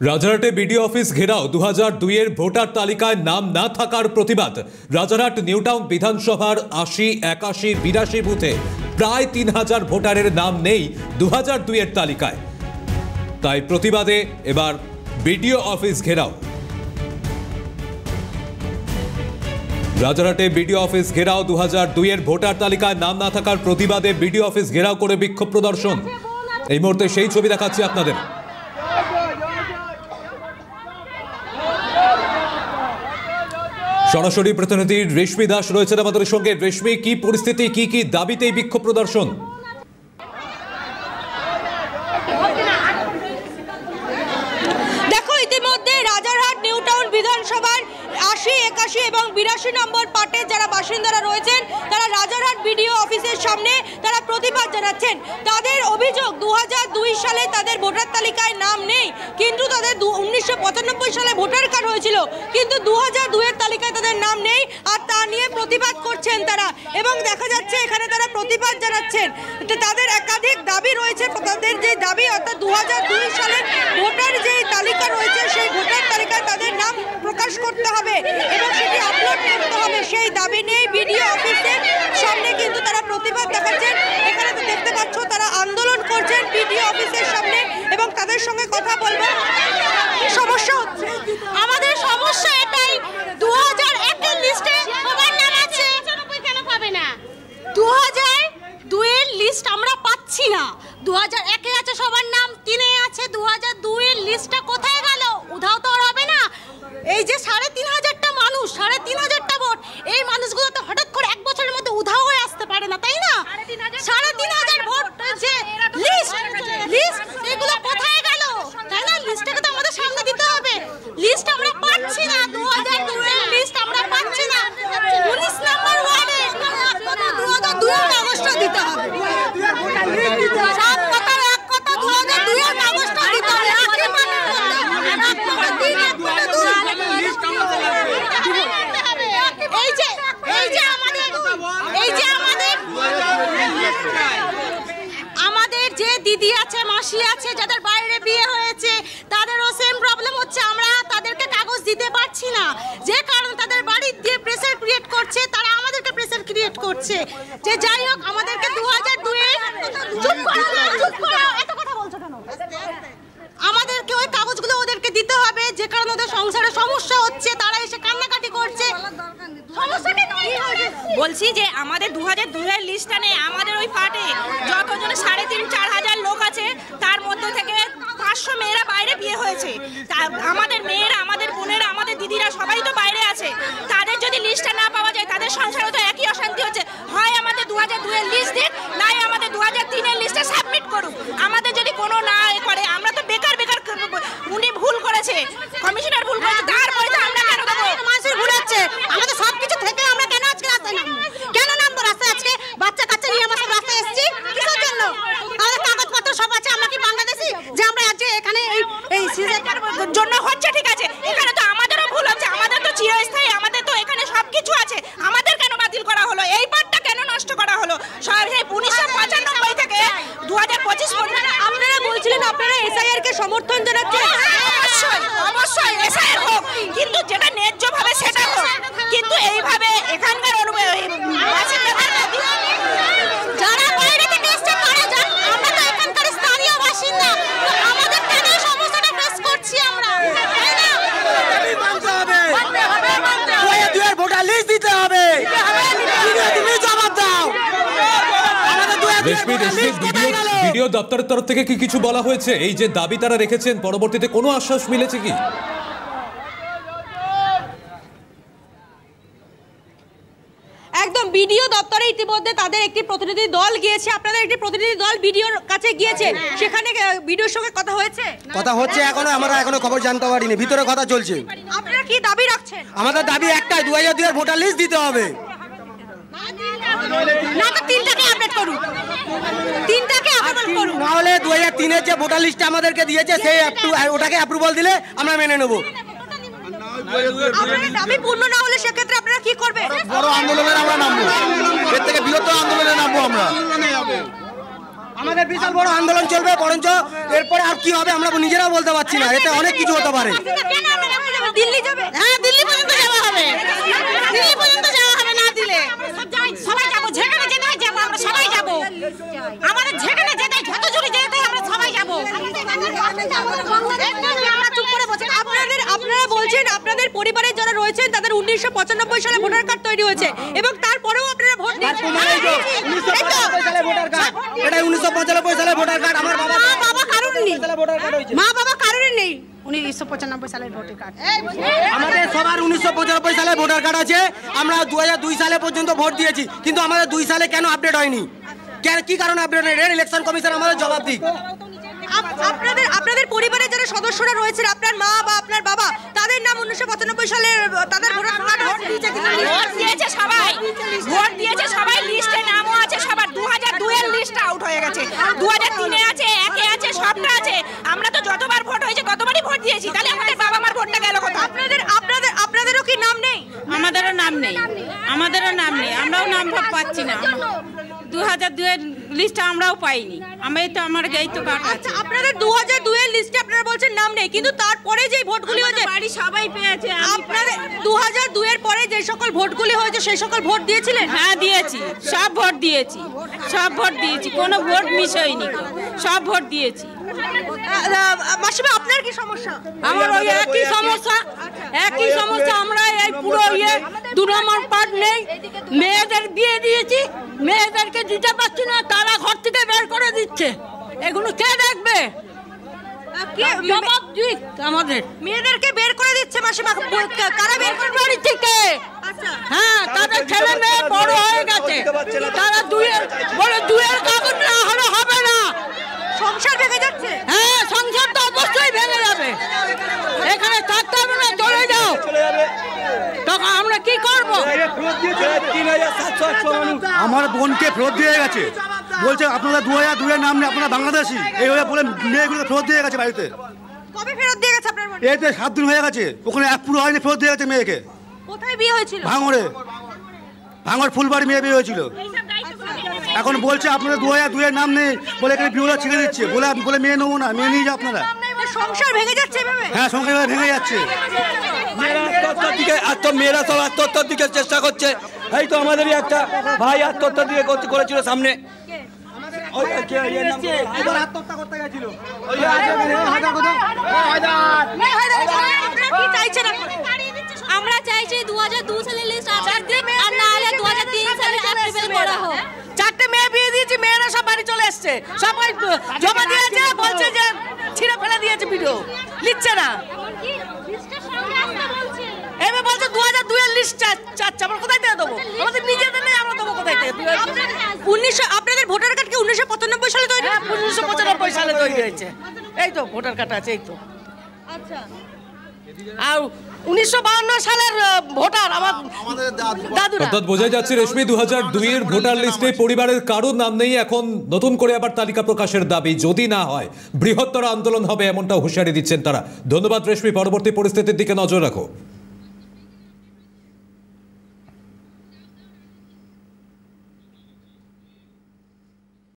রাজারহাটে BDO office ঘেরাও 2002 voter তালিকায় নাম না থাকার প্রতিবাদ। রাজারহাট নিউটাউন বিধানসভার 80, 81, 82 বুথে প্রায় 3000 ভোটারের নাম নেই 2002 তালিকায়। তাই প্রতিবাদে এবার বিডিও অফিস ঘেরাও। রাজারহাটে বিডিও অফিস ঘেরাও, 2002 ভোটার তালিকায় নাম না থাকার প্রতিবাদে বিডিও অফিস ঘেরাও করে বিক্ষোভ প্রদর্শন। এই মুহূর্তে সেই ছবি দেখাচ্ছি আপনাদের। সরাসরি প্রতিনিধি রেশমি দাস রয়েছেন আমাদের সঙ্গে। রেশমি, কি পরিস্থিতি, কি দাবিতে এই বিক্ষোভ প্রদর্শন? দেখো, ইতিমধ্যে রাজারহাট নিউটাউন বিধানসভার 80, 81 এবং 82 নম্বর পার্টের যারা বাসিন্দারা রয়েছেন তারা রাজারহাট বিডিও অফিসের সামনে তারা প্রতিবাদ জানাচ্ছেন। তাদের অভিযোগ 2002 সালে তাদের ভোটার তালিকায় নাম নেই, কিন্তু তাদের 1995 সালে ভোটার কার্ড হয়েছিল, কিন্তু 2002 তালিকায় তাদের নাম নেই। আর তা নিয়ে প্রতিবাদ করছেন তারা, এবং দেখা যাচ্ছে এখানে তারা প্রতিবাদ জানাচ্ছেন। তাদের একাধিক দাবি রয়েছে। তাদের যে দাবি, অর্থাৎ 2002 সালের ভোটার যে তালিকা রয়েছে সেই ভোটার তালিকায় তাদের নাম প্রকাশ করতে হবে এবং সেটি আপলোড করতে হবে, সেই দাবি নিয়ে বিডিও অফিসের সামনে কিন্তু তারা প্রতিবাদ দেখাচ্ছেন। এখানে তো দেখতে পাচ্ছ তারা আন্দোলন করছেন বিডিও অফিসের সামনে, এবং তাদের সঙ্গে কথা বলবো। কি সমস্যা হচ্ছে? আমাদের সমস্যা এটাই, 2001 এর লিস্টে সবার নাম আছে, কেন পাবে না? 2002 এর লিস্ট আমরা পাচ্ছি না। 2001 এ আছে সবার নাম, 3 এ আছে, 2002 এর লিস্টটা কোথায় গেল? উধাও তো হবে না। এই যে 3500টা মানুষ, 3500টা ভোট, এই মানুষগুলো তো হঠাৎ করে এক বছরের মধ্যে উধাও হয়ে আসতে পারে না, তাই না? 3500 ভোট যে লিস্ট এগুলো কোথায় গেল, তাই না? লিস্টটাকে তো আমাদের সামনে দিতে হবে। লিস্ট আমরা পাচ্ছি না, 2002 এর লিস্ট আমরা পাচ্ছি না। 19 নম্বর ওয়ার্ডে 2002 এর কাগজটা দিতে হবে। সব কথার এক কথা, 2002 এর কাগজটা দিতে হবে। আমাদের যে দিদি আছে, মাসি আছে, যাদের বাইরে বিয়ে হয়েছে, তাদেরও সেম প্রবলেম হচ্ছে। আমরা তাদেরকে কাগজ দিতে পারছি না, যে কারণে তাদের বাড়ি দিয়ে প্রেসার ক্রিয়েট করছে, তারা আমাদেরকে প্রেসার ক্রিয়েট করছে। যে যাই হোক, আমাদেরকে 2002 এত কথা বলছো কেন? আমাদেরকে ওই কাগজগুলো ওদেরকে দিতে হবে, যে কারণে ওদের সংসারে সমস্যা হচ্ছে, তারা এসে কান্নাকাটি করছে। বলছি যে আমাদের 2002 এর লিস্টটা নেই। আমাদের ওই পার্টে যতজন 3500-4000 লোক আছে, তার মধ্যে থেকে 500 মেয়েরা বাইরে বিয়ে হয়েছে। আমাদের মেয়েরা, আমাদের বোনেরা, আমাদের দিদিরা সবাই তো বাইরে আছে। তাদের যদি লিস্টটা না পাওয়া যায়, তাদের সংসারে তো একই অশান্তি হচ্ছে। হয় আমাদের 2002 এর লিস্ট দিন, নাই আমাদের 2003 এর লিস্টে সাবমিট করুন। আমাদের যদি কোনো না করে, আমরা তো বেকার উনি ভুল করেছে, কমিশনার ভুল করেছে, তারপরে তো আমরা কেন দেবো? মানুষের ভুল হচ্ছে। আমাদের সবকিছু থেকে আমরা কেন আজকে রাস্তায় নামবো? কেন নামবো রাস্তায়? আজকে বাচ্চা কাচ্চা নিয়ে আমরা সব রাস্তায় এসেছি কিসের জন্য? আমাদের কাগজপত্র সব আছে। আমরা কি বাংলাদেশি যে আমরা আজকে এখানে এই সিজনটার জন্য হচ্ছে? ঠিক আছে, এখানে তো আমাদেরও ভুল হচ্ছে। আমাদের তো চিরস্থায়ী, আমাদের তো এখানে সবকিছু আছে। আমাদের কেন বাতিল করা হলো? এই পার্টটা কেন নষ্ট করা হলো? 1995 থেকে 2025 পর্যন্ত আপনারা বলছিলেন আপনারা এসআইআর কে সমর্থন জানাচ্ছেন। অবশ্যই এসআইআর হোক, কিন্তু যেটা ন্যায্যভাবে সেটা হোক। কিন্তু এইভাবে এখানকার যারা বাইরে থেকে এসছে তারা যান, আমরা তো এখানকার স্থানীয় বাসিন্দা, আমাদের কেন সমস্যাটা ফেস করছি আমরা, তাই না? ভোটার লিস্ট দিতে হবে। জবাব দাও। বিডিও দপ্তরের তরফ থেকে কি কিছু বলা হয়েছে? এই যে দাবি তারা রেখেছেন, পরবর্তীতে কোনো আশ্বাস মিলেছে কি? একদম, বিডিও দপ্তরে ইতিমধ্যে তাদের একটি প্রতিনিধি দল গিয়েছে। আপনাদের একটি প্রতিনিধি দল বিডিওর কাছে গিয়েছে, সেখানে বিডিওর সঙ্গে কথা হয়েছে? কথা হচ্ছে, আমরা এখনো খবর জানতে পারিনি, ভিতরে কথা চলছে। আপনারা কি দাবি রাখছেন? আমাদের দাবি একটাই, 2002 ভোটার লিস্ট দিতে হবে। না তো 3টাকে আপডেট করুন, 3টাকে আপডেট করুন। না হলে 2003 এর যে ভোটার লিস্ট আমাদেরকে দিয়েছে, সেই ওটাকে অ্যাপ্রুভাল দিলে আমরা মেনে নেব। আপনাদের দাবি পূর্ণ না হলে সেক্ষেত্রে আপনারা কি করবেন? বড় আন্দোলনে আমরা নামবো, এর থেকে বৃহত্তর আন্দোলনে নামবো আমরা। আমাদের বিশাল বড় আন্দোলন চলবে, বরঞ্চ এরপরে আর কি হবে আমরা নিজেরাও বলতে পারছি না, এতে অনেক কিছু হতে পারে। দিল্লি যাবে? হ্যাঁ, দিল্লি পর্যন্ত যাওয়া হবে, দিল্লি পর্যন্ত যাওয়া হবে না দিলে। সবাই যাবো, যেখানে যেতে হয় যাবো, আমরা সবাই যাবো, আমাদের যেখানে যেতে হয় যত জোরে যেতে হয় আমরা সবাই যাবো। আপনারা বলছেন আপনাদের পরিবারের যারা রয়েছেন তাদের 1995 সালে ভোটার কার্ড তৈরি হয়েছে এবং তারপরেও আপনারা ভোট দিচ্ছেন। 1995 সালে ভোটার কার্ড, এটা 1995 সালে ভোটার কার্ড। আমার বাবা কারণ নেই, ভোটার কার্ড হয়েছে, মা বাবা কারণ নেই। 1995 সালের ভোটার কার্ড আমাদের সবার 1995 সালে ভোটার কার্ড আছে। আমরা 2002 সালে পর্যন্ত ভোট দিয়েছি, কিন্তু আমাদের 2 সালে কেন আপডেট হয়নি? কি কারণে আপডেট হয়নি? ইলেকশন কমিশন আমাদের জবাব দিক। আপনাদের পরিবারের যারা সদস্যরা রয়েছেন, আপনার মা বা আপনার বাবা, তাদের নাম 1995 সালে তাদের ভোটার কার্ড দিয়েছে, ভোট দিয়েছে সবাই, ভোট দিয়েছে সবাই, লিস্টে নামও আছে সবার। 2002 এর লিস্ট আউট হয়ে গেছে, 2003 এ আছে, 1 এ আছে, সবটা আছে। আমরা তো যতবার ভোট হয়েছে ততবারই ভোট দিয়েছি, তাহলে আমাদের বাবা মার ভোটটা গেল কোথায়? আপনাদেরও কি নাম নেই? আমাদেরও নাম নেই, আমরাও নাম পাচ্ছি না। 2002 এর লিস্ট আমরাও পাইনি, আমার এই তো কার্ড আছে। আপনাদের 2002 এর লিস্টে আপনারা বলছেন নাম নেই, কিন্তু তারপরে যে ভোটগুলি হয়েছে বাড়ি সবাই পেয়েছে। আপনাদের 2002 এর পরে যে সকল ভোটগুলি হয়েছে সেই সকল ভোট দিয়েছিলেন? হ্যাঁ দিয়েছি, সব ভোট দিয়েছি, কোনো ভোট মিস হয়নি, সব ভোট দিয়েছি। মাসিমা, আপনার কি সমস্যা? আমার ওই একই সমস্যা। আমরা এই পুরো 2 নম্বর পার্ট নেই, মেয়েদের বিয়ে দিয়েছি, মেয়েদেরকে দিতে পারছি না, তারা ঘর থেকে বের করে দিচ্ছে। এগুলো কে দেখবে? আমাদের মেয়েদেরকে বের করে দিচ্ছে মাসিমা? কারা বের করে বাড়ি থেকে? হ্যাঁ, তাদের ছেলে মেয়ে বড় হয়ে গেছে, তারা দুয়ের কাগজ না হলে হবে না। সংসার ভেঙে যাচ্ছে? হ্যাঁ, সংসার তো অবশ্যই ভেঙে যাবে, এখানে থাকতে হবে না, চলে যাও। তখন আমরা কি করবো? আমার বোনকে ফেরত দিয়ে গেছে, বলছে আপনারা 2002 এর নাম নেই, আপনারা বাংলাদেশি, এইভাবে বলে মেয়েগুলো ফেরত দিয়ে গেছে বাড়িতে। কবে ফেরত দিয়ে গেছে আপনার বোন? এই তো 7 দিন হয়ে গেছে, ওখানে এক পুরো হয়নি, ফেরত দিয়ে গেছে মেয়েকে। কোথায় বিয়ে হয়েছিল? ভাঙড় ফুলবাড়ি মেয়ে বিয়ে হয়েছিল। এখন বলছে আপনাদের 2002 এর নাম নেই বলে এখানে বিয়েটা ছেড়ে দিচ্ছে, বলে মেয়ে নেবো না, মেয়ে নিয়ে যাও আপনারা। সংসার ভেঙে যাচ্ছে এভাবে? হ্যাঁ, সংসার ভেঙে যাচ্ছে। মেয়েরা সব আত্মহত্যার দিকে চেষ্টা করছে। এই তো আমাদেরই একটা ভাই আত্মহত্যার দিকে করেছিল সামনে। আমরা চাইছি 2002 সালের লিস্ট আপডেট দিক, আর না হলে 2003 সালে অ্যাপ্লিকেবল করা হোক। 4টে মেয়ে বিয়ে দিয়েছি, মেয়েরা সব বাড়ি চলে এসছে, সবাই জমা দিয়েছে, বলছে যে ছিঁড়ে ফেলে দিয়েছে, ভিডিও লিখছে না। এবার বলছে 2002 এর লিস্ট চাচ্ছে, আমরা কোথায় থেকে দেবো? আমাদের নিজেদের নেই, আমরা দেবো কোথায় থেকে? আপনাদের ভোটার কার্ড কি 1995 সালে তৈরি? 1995 সালে তৈরি হয়েছে, এই তো ভোটার কার্ড আছে, এই তো। আচ্ছা, আর 1952 সালের ভোটার আমার দাদুরা। অর্থাৎ বোঝা যাচ্ছে রেশমি 2002 এর ভোটার লিস্টে পরিবারের কারোর নাম নেই। এখন নতুন করে আবার তালিকা প্রকাশের দাবি, যদি না হয় বৃহত্তর আন্দোলন হবে, এমনটা হুঁশিয়ারি দিচ্ছেন তারা। ধন্যবাদ রেশমি, পরবর্তী পরিস্থিতির দিকে নজর রাখো।